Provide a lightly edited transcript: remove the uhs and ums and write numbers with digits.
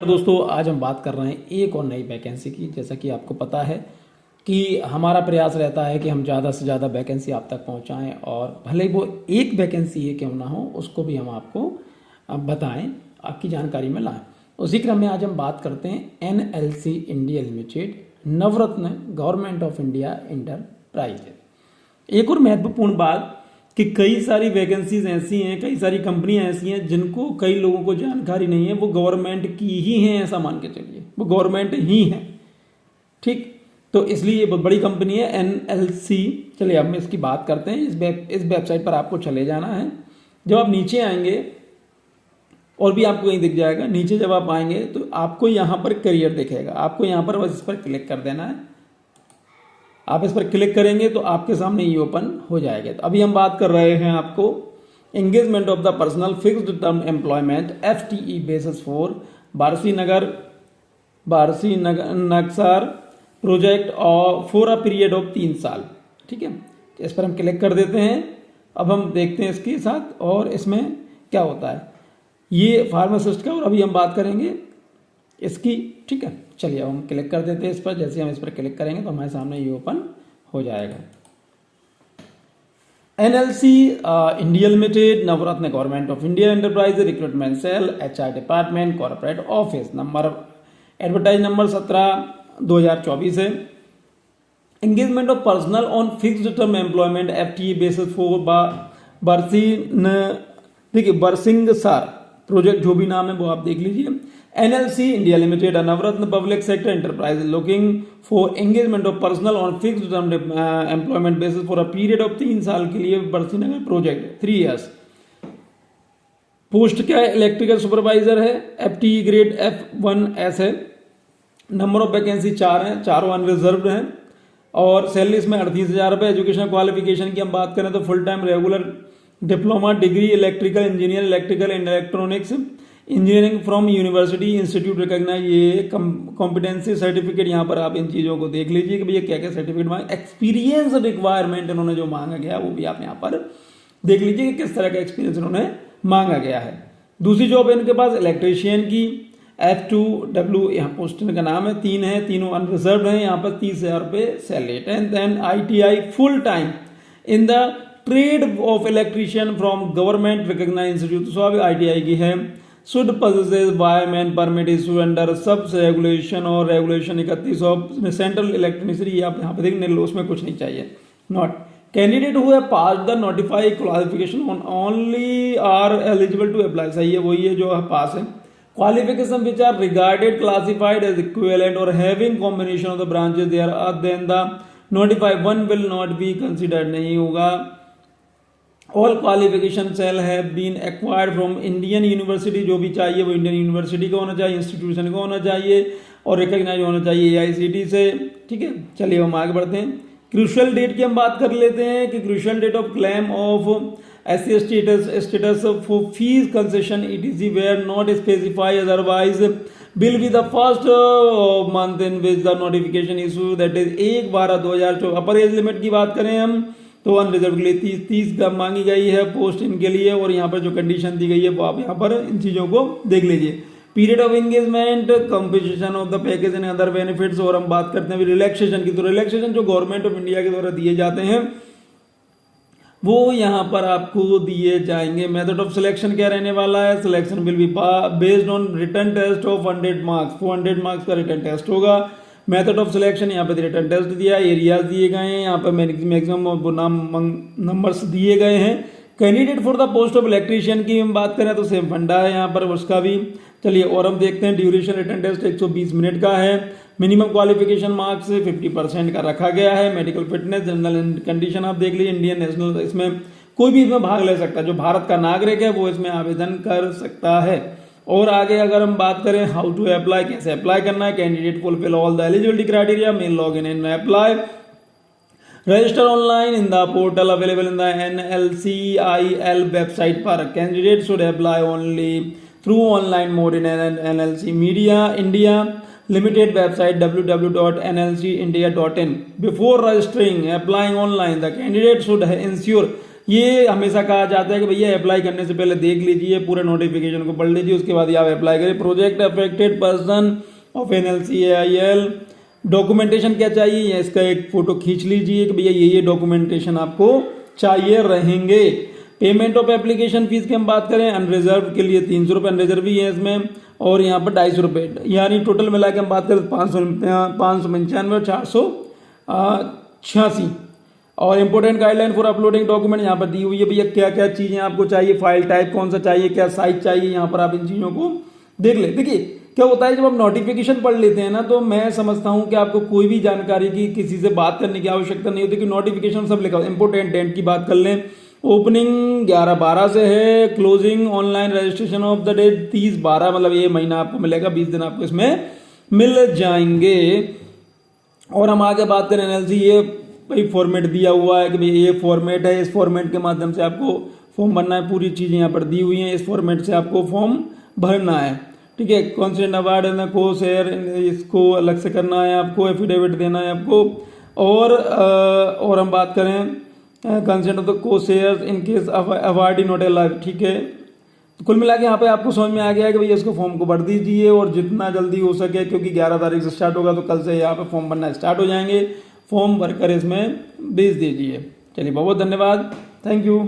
दोस्तों आज हम बात कर रहे हैं एक और नई वैकेंसी की। जैसा कि आपको पता है कि हमारा प्रयास रहता है कि हम ज़्यादा से ज़्यादा वैकेंसी आप तक पहुंचाएं, और भले ही वो एक वैकेंसी है क्यों ना हो, उसको भी हम आपको बताएं, आपकी जानकारी में लाएं। उसी क्रम में आज हम बात करते हैं NLC India limited Navratna government of India enterprise. एक और महत्वपूर्ण बात कि कई सारी वैकेंसीज ऐसी हैं, कई सारी कंपनियां ऐसी हैं जिनको कई लोगों को जानकारी नहीं है, वो गवर्नमेंट की ही हैं, ऐसा मान के चलिए वो गवर्नमेंट ही हैं। ठीक, तो इसलिए ये बहुत बड़ी कंपनी है NLC। चलिए अब हम इसकी बात करते हैं। इस वेबसाइट पर आपको चले जाना है। जब आप नीचे आएंगे, और भी आपको कहीं दिख जाएगा, नीचे जब आप आएंगे तो आपको यहाँ पर करियर दिखेगा। आपको यहाँ पर बस इस पर क्लिक कर देना है। आप इस पर क्लिक करेंगे तो आपके सामने ये ओपन हो जाएगा। तो अभी हम बात कर रहे हैं आपको engagement of the personal fixed term employment FTE basis for बारसी नक्सार प्रोजेक्ट और फॉर अ पीरियड ऑफ 3 साल। ठीक है, इस पर हम क्लिक कर देते हैं। अब हम देखते हैं इसके साथ और इसमें क्या होता है। ये फार्मासिस्ट का, और अभी हम बात करेंगे इसकी। ठीक है, चलिए अब हम क्लिक कर देते हैं इस पर। जैसे हम इस पर क्लिक करेंगे तो हमारे सामने ये ओपन हो जाएगा। NLC India limited Navratna government of India enterprise recruitment cell HR department corporate office number advertise number 17/2024 है। Engagement of personal on fixed term employment FTE basis for Barsingsar project, जो भी नाम है वो आप देख लीजिए। NLC India limited Navratna public sector enterprise looking for engagement of personal on fixed term employment basis for a period of 3 साल के लिए बरसीनगर प्रोजेक्ट 3 years। पोस्ट क्या है? इलेक्ट्रिकल सुपरवाइजर है। FTE ग्रेड F1S है। नंबर ऑफ वैकेंसी 4 हैं, चारों unreserved हैं, और सैलरी इसमें 38,000 रुपये। एजुकेशन क्वालिफिकेशन की हम बात करें तो full time regular diploma degree electrical engineer, electrical and electronics engineering from university institute recognise. ये कॉम्पिटेंसी सर्टिफिकेट, यहाँ पर आप इन चीज़ों को देख लीजिए कि भैया क्या क्या सर्टिफिकेट मांगे। एक्सपीरियंस रिक्वायरमेंट इन्होंने जो मांगा गया वो भी आप यहाँ पर देख लीजिए कि किस तरह का एक्सपीरियंस इन्होंने मांगा गया है। दूसरी जॉब है इनके पास इलेक्ट्रीशियन की F2W, यहाँ पोस्टिंग का नाम है। 3 है, तीनों अनरिजर्व हैं। यहाँ पर 30,000 रुपये salary. 10th and ITI full time in the trade of electrician from government recognise institute. So अभी ITI की है। Should possesses wireman permit issue under sub regulation और रेगुलेशन 31 ऑफ सेंट्रल इलेक्ट्रिसिटी। आप यहाँ पे देखेंगे, उसमें कुछ नहीं चाहिए। Not candidate who have pass the notified qualification on only are eligible to apply. सही है, वही है जो पास है। Qualification which are regarded classified as equivalent और having combination of the branches there are then the notified one will not be considered. नहीं होगा। All qualification shall have been acquired from Indian university. जो भी चाहिए वो Indian university का होना चाहिए, इंस्टीट्यूशन का होना चाहिए, और रिकॉग्नाइज होना चाहिए AICTE से। ठीक है, चलिए हम आगे बढ़ते हैं। क्रूशियल डेट की हम बात कर लेते हैं कि crucial date of claim of SC status for fees concession ETC where not specify otherwise will be the first month in which the notification issue, that is 1/12/2024। Upper age limit की बात करें हम तो अनरिजर्व के लिए 30 मांगी गई है पोस्ट इनके लिए, और यहाँ पर जो कंडीशन दी गई है वो आप यहाँ पर इन चीज़ों को देख लीजिए। Period of engagement, compensation of the package and other benefits. और हम बात करते हैं रिलैक्सेशन की, तो रिलैक्सेशन जो गवर्नमेंट ऑफ इंडिया के द्वारा दिए जाते हैं वो यहाँ पर आपको दिए जाएंगे। मेथड ऑफ सिलेक्शन क्या रहने वाला है? Selection will be based on written test of 100 marks. 400 marks का रिटर्न टेस्ट होगा। मेथड ऑफ सिलेक्शन यहाँ पे रिटर्न टेस्ट दिया, एरियाज दिए गए हैं, यहाँ पे मैक्सिमम नंबर्स दिए गए हैं। Candidate for the post of electrician की हम बात करें तो सेम फंडा है यहाँ पर उसका भी। चलिए और हम देखते हैं ड्यूरेशन रिटर्न टेस्ट 120 मिनट का है। मिनिमम क्वालिफिकेशन मार्क्स 50% का रखा गया है। मेडिकल फिटनेस, जनरल कंडीशन आप देख लीजिए। इंडियन नेशनल, इसमें कोई भी इसमें भाग ले सकता है, जो भारत का नागरिक है वो इसमें आवेदन कर सकता है। और आगे अगर हम बात करें हाउ टू अप्लाई, कैसे अप्लाई करना है, candidate fulfil all the eligibility criteria, mail log in and apply, register online in the portal available in the NLCIL website पर। Candidate should apply only through online mode in NLC media India limited website www.nlcindia.in. Before registering, applying online, the candidate should ensure ये हमेशा कहा जाता है कि भैया apply करने से पहले देख लीजिए, पूरे नोटिफिकेशन को पढ़ लीजिए, उसके बाद ही आप अप्लाई करिए। Project affected person of NLCAIL, documentation क्या चाहिए, इसका एक फोटो खींच लीजिए कि भैया ये डॉक्यूमेंटेशन आपको चाहिए रहेंगे। पेमेंट ऑफ एप्लीकेशन फीस की हम बात करें, अनरिजर्व के लिए 300 रुपये अनरिजर्व ही है इसमें, और यहाँ पर 250 रुपये, यानी टोटल मिला के हम बात करें 595 और 486। और important guideline for uploading document यहाँ पर दी हुई है भैया, क्या क्या चीजें आपको चाहिए, फाइल टाइप कौन सा चाहिए, क्या साइज चाहिए, यहाँ पर आप इन चीजों को देख ले। देखिए क्या होता है, जब आप नोटिफिकेशन पढ़ लेते हैं ना, तो मैं समझता हूं कि आपको कोई भी जानकारी की किसी से बात करने की आवश्यकता नहीं होती, कि नोटिफिकेशन सब लिखा हुआ है। इंपोर्टेंट डेट की बात कर लें, ओपनिंग 11/12 से है, closing online registration of the date 30/12, मतलब ये महीना आपको मिलेगा, 20 दिन आपको इसमें मिल जाएंगे। और हम आगे बात करें NLC, ये भाई फॉर्मेट दिया हुआ है कि भाई ये फॉर्मेट है, इस फॉर्मेट के माध्यम से आपको फॉर्म भरना है, पूरी चीजें यहाँ पर दी हुई हैं, इस फॉर्मेट से आपको फॉर्म भरना है, ठीक है। कॉन्सेंट अवार्ड है, को शेयर इसको अलग से करना है आपको, एफिडेविट देना है आपको। और हम बात करें कंसेंट ऑफ द को share in case award not alive, ठीक है। तो कुल मिला के यहाँ पे आपको समझ में आ गया है कि भैया इसको फॉर्म को भर दीजिए, और जितना जल्दी हो सके, क्योंकि 11 तारीख से स्टार्ट होगा, तो कल से यहाँ पे फॉर्म भरना स्टार्ट हो जाएंगे, फॉर्म भरकर इसमें भेज दीजिए। चलिए बहुत बहुत धन्यवाद, थैंक यू।